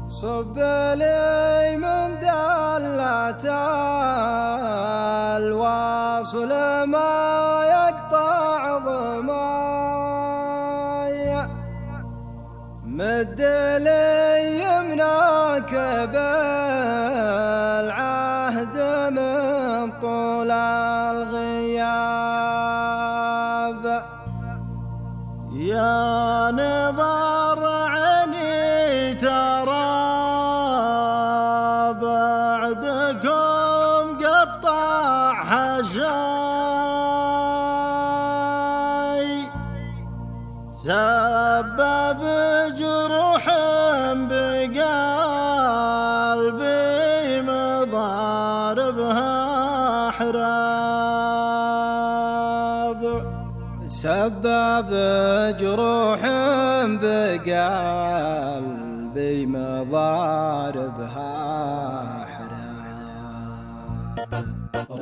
صب لي من دلة الواصل ما يقطع ضماي، مد لي يمناك بالعهد من طول الغياب. يا نظر عيني ترى بعدكم قطع حشاي، سبب جروح بقلبي مضاربها حراب، سبب جروح بقلبي مضاربها حراب.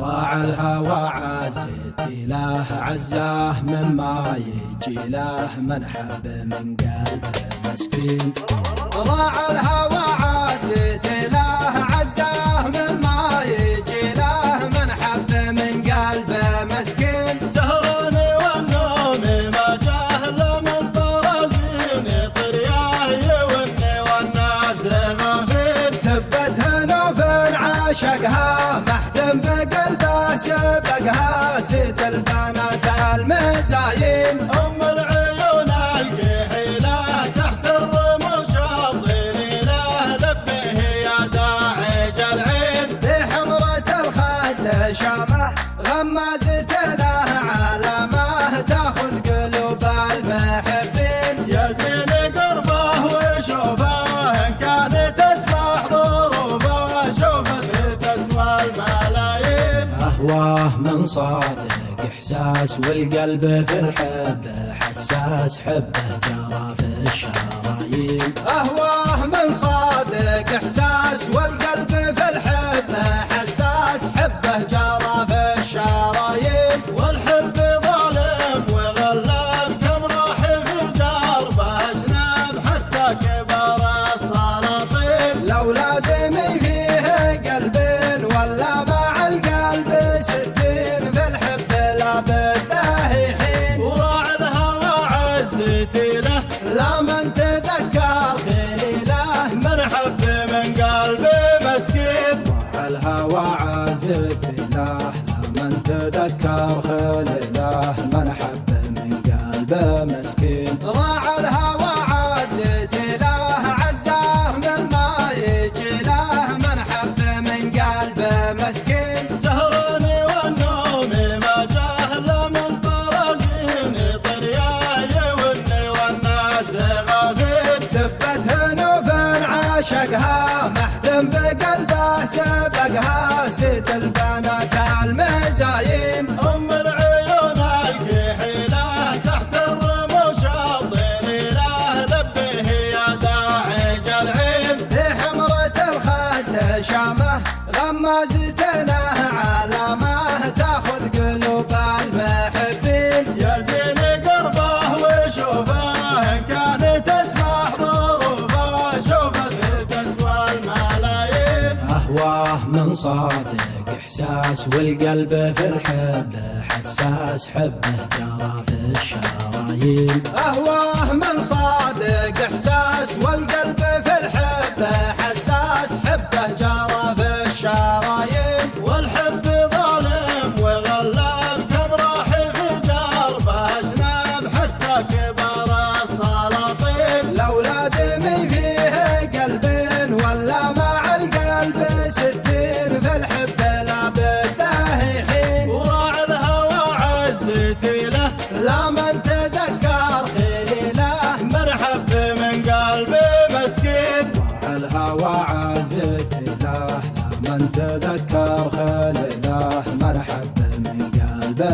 راعى الهوى عزتي له عزاه مما يجي له من حب من قلبه مسكين. راعى الهوى عزتي له عزاه مما يجي له من حب من قلبه مسكين. سهراني والنوم ما جهل من طرازيني طرياه يوني والناس غافين. سبتها نوف عاشقها محتم بقلبه سبقها ست البنات المزاين. ام العيون الكحيله تحت الرموش الظليله لبيه يا داعج العين. بحمرة الخد شامه غمازتنا علامه تاخذ قلوب المحبين. يا زين قربه وشوفه ان كانت تسمح ظروفه شوفت تسوى الملايين. أهواه من صادق إحساس والقلب في الحب حساس حبه جرى في الشرايين. أهواه من صادق إحساس والقلب في الحب حساس حبه جرى في الشرايين. والحب ظالم وغلاب كم راح في دربه اجنب حتى كبر السلاطين. الأولاد مي فيه قلبين ولا مع القلب ستين في الحب لا بده حين. وراعي الهوى عزتي له لا من تذكر خليله من حب من قلبي مسكين. راعى الهوى عزتي له لا من تذكر خليله من حب من قلبه مسكين. راعى الهوى عزتي له عزاه مما يجي له من حب من قلبه مسكين. سهراني والنوم ما جهل من طرازيني طرياه يوني والناس غافين. سبتها نوف عاشقها محتم بقلبه سبقها ست البنات المزاين. ام العيون الكحيله تحت الرموش الظليله لبيه يا داعج العين. بحمرة الخد شامه غمازتنا علامه تاخذ قلوب المحبين. يا زين قربه وشوفه ان كانت تسمح ظروفه شوفت تسوى الملايين. أهواه من صادق إحساس والقلب في الحب حساس حبه جرى في الشرايين. أهواه من صادق إحساس والقلب في الحب حساس حبه جرى في الشرايين. والحب ظالم وغلاب كم راح في دربه اجنب حتى كبر السلاطين. الأولاد مي فيه قلبين ولا مع القلب ستين في الحب لا بده حين. وراعي الهوى عزتي له لا من تذكر خليله من حب من قلبي مسكين. راعى الهوى عزتي له لا من تذكر خليله من حب من قلبه